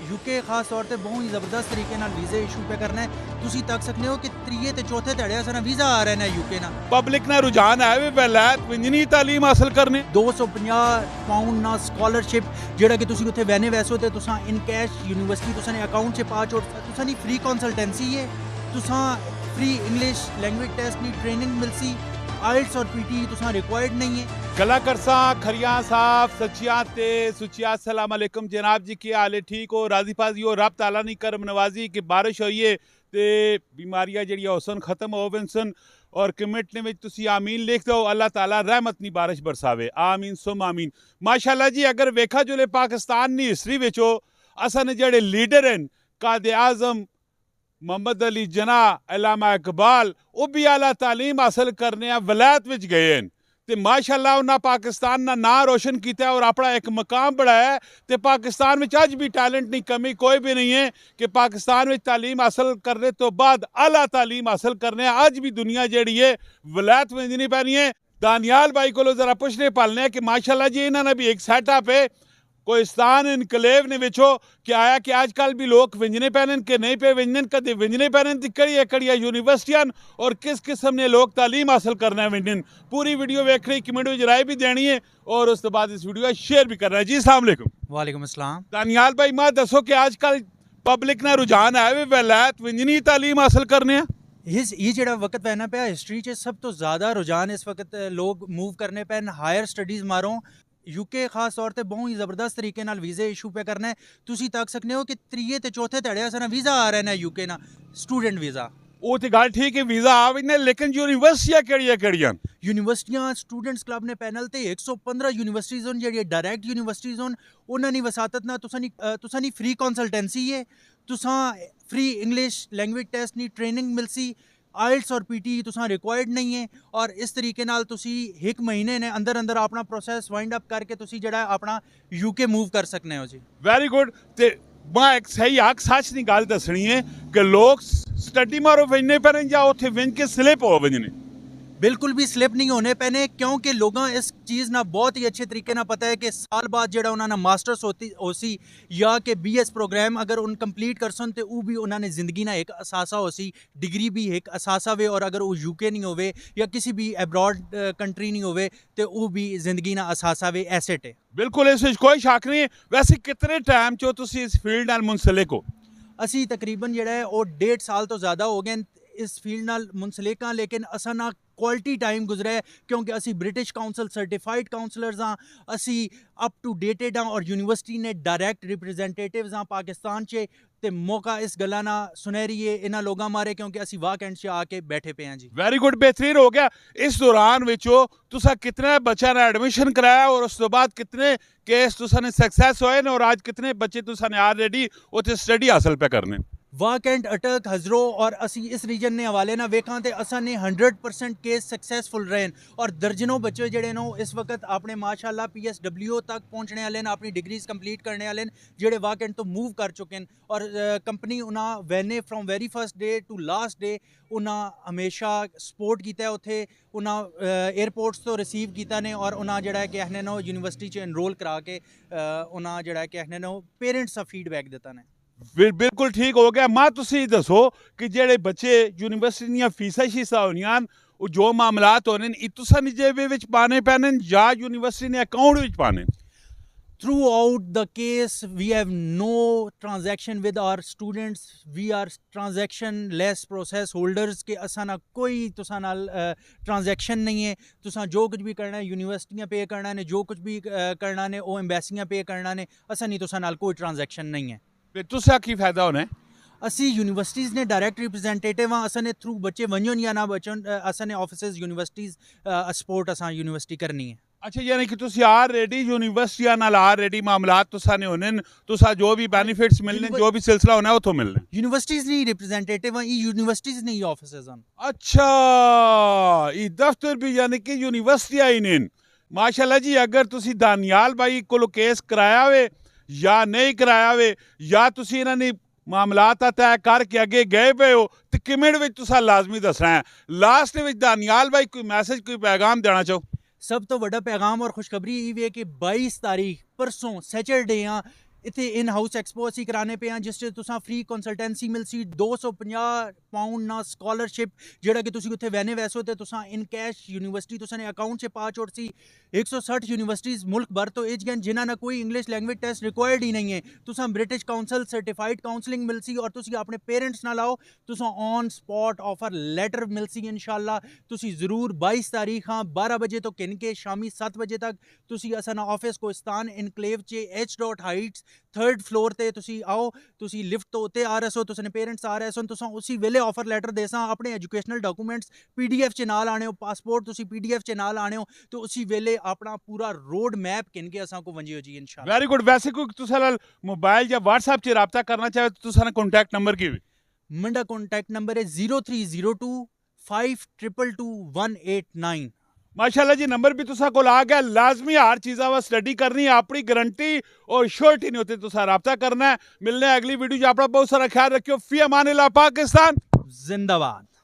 UK खास तौर पर बहुत ही ज़बरदस्त तरीके नाल वीज़े इशू पे करना है। तुसी तक सकते हो कि त्रीए ते चौथे धड़े असां वीज़ा आ रहे हैं यूके ना। पब्लिक ना रुझान है वे वलायत इंजीनियरिंग तालीम हासिल करने। 250 पाउंड ना स्कॉलरशिप जेड़ा कि तुसी उत्थे वैने वैसो ते तुसां इन कैश यूनिवर्सिटी तुसां ने अकाउंट च पा छोड़ तुसां नी फ्री कंसल्टेंसी है, तुसां फ्री इंग्लिश लैंग्वेज टेस्ट की ट्रेनिंग मिलसी, आइल्स और पीटी तुसां रिक्वायर्ड नहीं है। गला करसा खरिया साफ सचिया ते सुचिया अस्सलाम वालेकुम जनाब जी, की हाल है? ठीक हो? राजी फाजी हो? रब ताला नी करम नवाजी कि बारिश होई है ते बीमारियां जड़ियां होसन खत्म होवन और कमेंट में तुसी आमीन लिख दो। अल्लाह ताला रहमत नी बारिश बरसावे, आमीन सुम आमीन। माशाल्लाह जी, अगर वेखा जुले पाकिस्तान नी हिस्ट्री विच असन जेड़े लीडर हैं कायदे आज़म मोहम्मद अली जना अल्लामा इकबाल वो भी आला तालीम हासिल करने वलायत विच गए हैं ते माशाल्लाह उन्हें पाकिस्तान ना नाम रोशन किया और अपना एक मकाम बढ़ाया है। तो पाकिस्तान में अज भी टैलेंट की कमी कोई भी नहीं है कि पाकिस्तान में तालीम हासिल करने तो बाद आला तालीम हासिल करने अज भी दुनिया जी है वलायत में नहीं पैनी है। दानियाल भाई को जरा पुछने पालने कि माशाल्लाह जी इन्होंने भी एक सैटअप है कोहिस्तान इनकलेव ने विचो कि आया कि आजकल भी लोग विंजने पहनन के नहीं पे विंजन कदे विंजने पहनन ती कड़िया यूनिवर्सिटियां और किस किस्म ने लोग तालीम हासिल करना है विंजन। पूरी वीडियो वेख रही कमेंट में राय भी देनी है और उसके बाद इस वीडियो का शेयर भी करना है। जी अस्सलाम वालेकुम। वालेकुम अस्सलाम। दानियाल भाई मां दसो कि आजकल पब्लिक ना रुझान है वे वलायत विंजनी तालीम हासिल करने ये जड़ा वक्त पैना पे हिस्ट्री च सब तो ज़्यादा रुझान इस वक्त लोग मूव करने पे हायर स्टडीज़ मारो यूके खास तौर पर बहुत ही ज़बरदस्त तरीके नाल वीज़े इशू पे करना है। तुसी तक सकते हो कि त्रीए ते चौथे धड़े असां वीज़ा आ रहे हैं यूके ना, स्टूडेंट वीज़ा। वो तो गल ठीक है वीज़ा आ भी ने, लेकिन यूनिवर्सिटियां केड़ियां यूनिवर्सिटियां स्टूडेंट्स क्लब ने पैनल ते 115 यूनिवर्सिटीज़ होन जेह्ड़ियां डायरैक्ट यूनिवर्सिटीज़ होन उन्हां दी वसातत ना तुसां नी फ्री कंसल्टेंसी है, तुसां फ्री इंग्लिश लैंग्वेज टेस्ट की ट्रेनिंग मिलसी, आइल्स और पीटी तुसां रिक्वायर्ड नहीं है और इस तरीके नाल तुसी एक महीने ने अंदर अंदर अपना प्रोसेस वाइंड अप करके तुसी जड़ा अपना यूके मूव कर सकने हो जी। Very good. ते मैं एक सही आख सच की गल दसनी है कि लोग स्टडी मारो विंजने पैन या उत्थे विंज के स्लिप हो विंजने बिल्कुल भी स्लिप नहीं होने पैने क्योंकि लोगों इस चीज़ ना बहुत ही अच्छे तरीके ना पता है कि साल बाद जो उन्होंने मास्टर्स होसी या कि BS प्रोग्राम अगर उन कंप्लीट कर सन तो वो भी उन्होंने ज़िंदगी ना एक असासा होसी, डिग्री भी एक असासा वे और अगर वो यूके नहीं होवे या किसी भी एब्रॉड कंट्री नहीं होवे तो वो भी ज़िंदगी ना असासा वे एसेट है। बिल्कुल इस कोई शक नहीं है। वैसे कितने टाइम चो तुसी इस फील्ड नाल मुंसलिक हो? असी तकरीबन जो है वो 1.5 साल तो ज़्यादा हो गए इस फील्ड नाल मुंसलिक हाँ, लेकिन असा ना क्वालिटी टाइम गुजरा है क्योंकि असी ब्रिटिश काउंसिल सर्टिफाइड काउंसलर्स हाँ, असी अप टू डेटेड हाँ और यूनिवर्सिटी ने डायरैक्ट रिप्रेजेंटेटिव्स हाँ पाकिस्तान चे ते मौका इस गला ना सुनहरी है इन्होंने लोगों मारे क्योंकि असी वाक एंड से आके बैठे पे हैं जी। वेरी गुड, बेहतरीन हो गया। इस दौरान विचो तुसा कितने बच्चा ने एडमिशन कराया और उस तो बाद कितने केस तुसा ने सक्सेस होए और आज कितने बच्चे तुसा ने ऑलरेडी उत्थे स्टडी हासिल पे करने? वाक एंड अटक हजरो और असी इस रीजन ने हवाले ना वेखा तो असा ने 100% केस सक्सेसफुल रहे और दर्जनों बच्चे जड़े नो इस वक्त अपने माशाल्लाह PSW तक पहुँचने वाले हैं, अपनी डिग्रीज कंप्लीट करने वाले जेडे वाक एंड तो मूव कर चुके हैं और कंपनी उन्हें वैने from very first day to last day उन्हें हमेशा सपोर्ट किया उत्थे उन्हें एयरपोर्ट्स तो रिसीव किया ने और उन्हें जड़ा कि अहने नो यूनिवर्सिटी च एनरोल करा के उन्हें जड़ा कि अहने नो पेरेंट्स का फीडबैक दिता ने। बिल्कुल ठीक हो गया। मां तुसी दसो कि जेड़े बच्चे यूनिवर्सिटी दियां फीसां शीसां होनियां जो मामलात होने तुसा नी जेबे विच पाने पैने या यूनिवर्सिटी ने अकाउंट विच पाने? Throughout the case, we have no transaction with our students. We are transaction less process holders के असाना कोई तुसा नाल ट्रांजैक्शन नहीं है। तुसा जो कुछ भी करना है यूनिवर्सिटियां पे करना ने, जो कुछ भी करना ने वो एम्बेसियां पे करना ने, असा नहीं तुसा नाल कोई ट्रांजैक्शन नहीं है। तुसा की फायदा होना है? असी यूनिवर्सिटीज़ ने डायरैक्ट रिप्रेजेंटेटिव हाँ, असा ने थ्रू बच्चे वंजन या ना बचन असा ने ऑफिसर्स यूनिवर्सिटीज़ सपोर्ट असा यूनिवर्सिटी करनी है। अच्छा, यानी कि तुसी ऑलरेडी यूनिवर्सिटी नाल ऑलरेडी मामलात तुसा ने होने तुसा जो भी बेनिफिट्स मिलने जो भी सिलसिला होना है उतो मिलने यूनिवर्सिटीज़ नहीं रिप्रेजेंटेटिव ये यूनिवर्सिटीज़ नहीं ऑफिसर्स हैं। अच्छा, ये दफ्तर भी यानी कि यूनिवर्सिटी आई ने। माशाल्लाह जी, अगर तुसी दानियाल भाई को केस कराया वे या नहीं कराया वे या तुसी इन्हां ने मामलात तय करके अगे गए पे हो तो कमेंट में तुसा लाजमी दसना है। लास्ट में दानियाल भाई कोई मैसेज कोई पैगाम देना चाहो? सब तो बड़ा पैगाम और खुशखबरी ये है कि 22 तारीख परसों सैटरडे हाँ ਇੱਥੇ ਇਨ ਹਾਊਸ ਐਕਸਪੋ ਅਸੀਂ ਕਰਾਣੇ ਪਏ ਹਾਂ ਜਿਸ 'ਚ ਤੁਸੀਂ ਫ੍ਰੀ ਕੰਸਲਟੈਂਸੀ ਮਿਲਸੀ 250 ਪਾਉਂਡ ਨਾਲ ਸਕਾਲਰਸ਼ਿਪ ਜਿਹੜਾ ਕਿ ਤੁਸੀਂ ਉੱਥੇ ਵੈਨੇ ਵੈਸੋ ਤੇ ਤੁਸੀਂ ਇਨ ਕੈਸ਼ ਯੂਨੀਵਰਸਿਟੀ ਤੁਸੀਂ ਨੇ ਅਕਾਊਂਟ 'ਚ ਪਾ ਛੋੜ ਸੀ 160 ਯੂਨੀਵਰਸਿਟੀਜ਼ ਮੁਲਕ ਭਰ ਤੋਂ ਇਹ ਗਏ ਜਿਨ੍ਹਾਂ ਨਾਲ ਕੋਈ ਇੰਗਲਿਸ਼ ਲੈਂਗੁਏਜ ਟੈਸਟ ਰਿਕੁਆਇਰਡ ਹੀ ਨਹੀਂ ਹੈ ਤੁਸੀਂ ਬ੍ਰਿਟਿਸ਼ ਕਾਉਂਸਲ ਸਰਟੀਫਾਈਡ ਕਾਉਂਸਲਿੰਗ ਮਿਲਸੀ ਔਰ ਤੁਸੀਂ ਆਪਣੇ ਪੇਰੈਂਟਸ ਨਾਲ ਆਓ ਤੁਸੀਂ ਔਨ ਸਪॉट ਆਫਰ ਲੈਟਰ ਮਿਲਸੀ ਇਨਸ਼ਾਅੱਲਾ ਤੁਸੀਂ ਜ਼ਰੂਰ 22 ਤਾਰੀਖ 12 ਵਜੇ ਤੋਂ ਕਿਨ ਕੇ ਸ਼ਾਮੀ 7 ਵਜੇ ਤੱਕ ਤੁਸੀਂ ਅਸਾਂ ਆਫਿਸ ਕੋਸਤਾਨ ਇਨਕਲੇਵ 'ਚ H. ਹਾਈਟਸ 3rd ਫਲੋਰ ਤੇ ਤੁਸੀਂ ਆਓ ਤੁਸੀਂ ਲਿਫਟ ਤੋਂ ਉੱਤੇ ਆ ਰਹੇ ਸੋ ਤੁਸੀਂ ਪੇਰੈਂਟਸ ਆ ਰਹੇ ਸੋ ਤੁਸੀਂ ਉਸੇ ਵੇਲੇ ਆਫਰ ਲੈਟਰ ਦੇਸਾਂ ਆਪਣੇ ਐਜੂਕੇਸ਼ਨਲ ਡਾਕੂਮੈਂਟਸ PDF 'ਚ ਨਾਲ ਆਣੇ ਹੋ ਪਾਸਪੋਰਟ ਤੁਸੀਂ PDF 'ਚ ਨਾਲ ਆਣੇ ਹੋ ਤੇ ਉਸੇ ਵੇਲੇ ਆਪਣਾ ਪੂਰਾ ਰੋਡ ਮੈਪ ਕਿਨ ਕੇ ਅਸਾਂ ਕੋ ਵੰਜਿਓ ਜੀ ਇਨਸ਼ਾਅੱਲਾ ਵੈਰੀ ਗੁੱਡ ਵੈਸੇ ਕੋਈ ਤੁਸੀਂ ਨਾਲ ਮੋਬਾਈਲ ਜਾਂ WhatsApp 'ਚ ਰਾਬਤਾ ਕਰਨਾ ਚਾਹੋ ਤਾਂ ਤੁਸੀਂ ਕੰਟੈਕਟ ਨੰਬਰ ਕੀ ਵੀ ਮੰਡਾ ਕੰਟੈਕਟ ਨੰਬਰ ਹੈ 0302 522189 माशाल्लाह जी नंबर भी तुसा को आ गया लाजमी हर चीज़ा वा स्टडी करनी है अपनी गारंटी और श्योरिटी नहीं होती तुसा राब्ता करना है मिलने अगली वीडियो जो अपना बहुत सारा ख्याल रखियो फी अमान अल्लाह पाकिस्तान जिंदाबाद।